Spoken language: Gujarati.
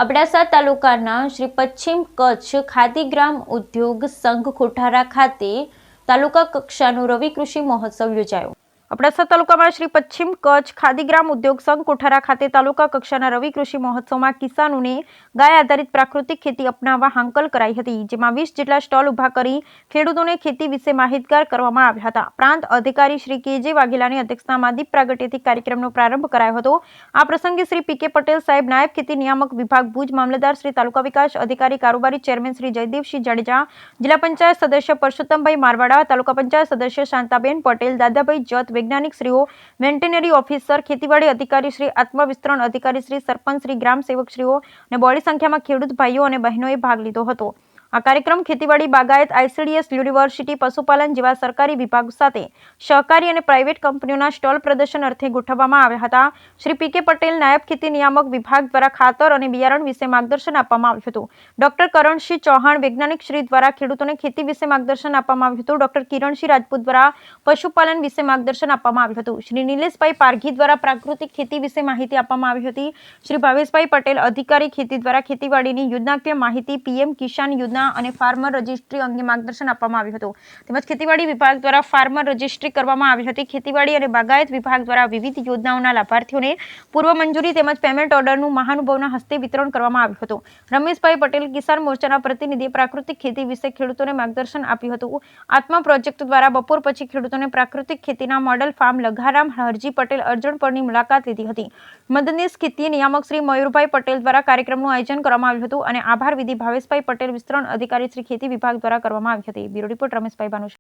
અબડાસા તાલુકાના શ્રી પશ્ચિમ કચ્છ ખાદી ગ્રામ ઉદ્યોગ સંઘ કોઠારા ખાતે તાલુકા કક્ષાનો રવિ કૃષિ મહોત્સવ યોજાયો। અબડાસા તાલુકામાં શ્રી પશ્ચિમ કચ્છ ખાદી ગ્રામ ઉદ્યોગ સંઘ કોઠારા ખાતે તાલુકા કક્ષાના રવિ કૃષિ મહોત્સવમાં કિસાનોને ગાય આધારિત પ્રાકૃતિક ખેતી અપનાવવા હાંકલ કરાઈ હતી, જેમાં 20 જેટલા સ્ટોલ ઉભા કરી ખેડૂતોને ખેતી વિશે માહિતગાર કરવામાં આવ્યા હતા। પ્રાંત અધિકારી શ્રી કે.જે. વાઘેલાની અધ્યક્ષતામાં દીપ પ્રાગટ્યથી કાર્યક્રમનો પ્રારંભ કરાયો હતો। આ પ્રસંગે શ્રી પી.કે. પટેલ સાહેબ, નાયબ ખેતી નિયામક વિભાગ ભુજ, મામલતદાર શ્રી, તાલુકા વિકાસ અધિકારી કારોબારી ચેરમેન શ્રી જયદેવસિંહ જાડેજા, જિલ્લા પંચાયત સદસ્ય પરસોત્તમભાઈ મારવાડા, તાલુકા પંચાયત સદસ્ય શાંતાબેન પટેલ, દાદાભાઈ જત, વૈજ્ઞાનિક શ્રીઓ, વેટરનરી ઓફિસર, ખેતીવાડી અધિકારી શ્રી, આત્મવિસ્તરણ અધિકારી શ્રી, સરપંચ શ્રી, ગ્રામ સેવક શ્રીઓ અને બોડી સંખ્યામાં ખેડૂત ભાઈઓ અને બહેનોએ ભાગ લીધો હતો। આ કાર્યક્રમ ખેતીવાડી, બાગાયત, આઈસીડીએસ, યુનિવર્સિટી, પશુપાલન જેવા સરકારી વિભાગ સાથે સહકારી અને પ્રાઇવેટ કંપનીઓના સ્ટોલ પ્રદર્શન અર્થે ગોઠવવામાં આવ્યા હતા। શ્રી પી.કે. પટેલ, નાયબ ખેતી નિયામક વિભાગ દ્વારા ખાતર અને બિયારણ વિશે માર્ગદર્શન આપવામાં આવ્યું હતું। ડોક્ટર કરણસિંહ ચૌહાણ, વૈજ્ઞાનિક શ્રી દ્વારા ખેડૂતોને ખેતી વિશે માર્ગદર્શન આપવામાં આવ્યું હતું। ડોક્ટર કિરણસિંહ રાજપૂત દ્વારા પશુપાલન વિશે માર્ગદર્શન આપવામાં આવ્યું હતું। શ્રી નિલેશભાઈ પારઘી દ્વારા પ્રાકૃતિક ખેતી વિશે માહિતી આપવામાં આવી હતી। શ્રી ભાવેશભાઈ પટેલ, અધિકારી ખેતી દ્વારા ખેતીવાડીની યોજનાકીય માહિતી, પીએમ કિસાન યોજના અને ફાર્મર રજિસ્ટ્રી અંગે માર્ગદર્શન આપવામાં આવ્યું હતું। તેમજ ખેતીવાડી વિભાગ દ્વારા ફાર્મર રજિસ્ટ્રી કરવામાં આવી હતી। ખેતીવાડી અને બાગાયત વિભાગ દ્વારા વિવિધ યોજનાઓના લાભાર્થીઓને પૂર્વ મંજૂરી તેમજ પેમેન્ટ ઓર્ડરનું મહાનુભાવોના હસ્તે વિતરણ કરવામાં આવ્યું હતું। રમેશભાઈ પટેલ, કિસાન મોરચાના પ્રતિનિધિએ પ્રાકૃતિક ખેતી વિશે ખેડૂતોને માર્ગદર્શન આપ્યું હતું। આત્મા પ્રોજેક્ટ દ્વારા બપોર પછી ખેડૂતોને પ્રાકૃતિક ખેતીના મોડલ ફાર્મ લઘારામ હરજી પટેલ અરજણપરની મુલાકાત લીધી હતી। મદદનીશ ખેતી નિયામક શ્રી મયુરભાઈ પટેલ દ્વારા કાર્યક્રમનું આયોજન કરવામાં આવ્યું હતું અને આભાર વિધિ ભાવેશભાઈ પટેલ, વિસ્તરણ અધિકારી શ્રી, ખેતી વિભાગ દ્વારા કરવામાં આવી હતી। Bureau report Rameshbhai Bhanushali.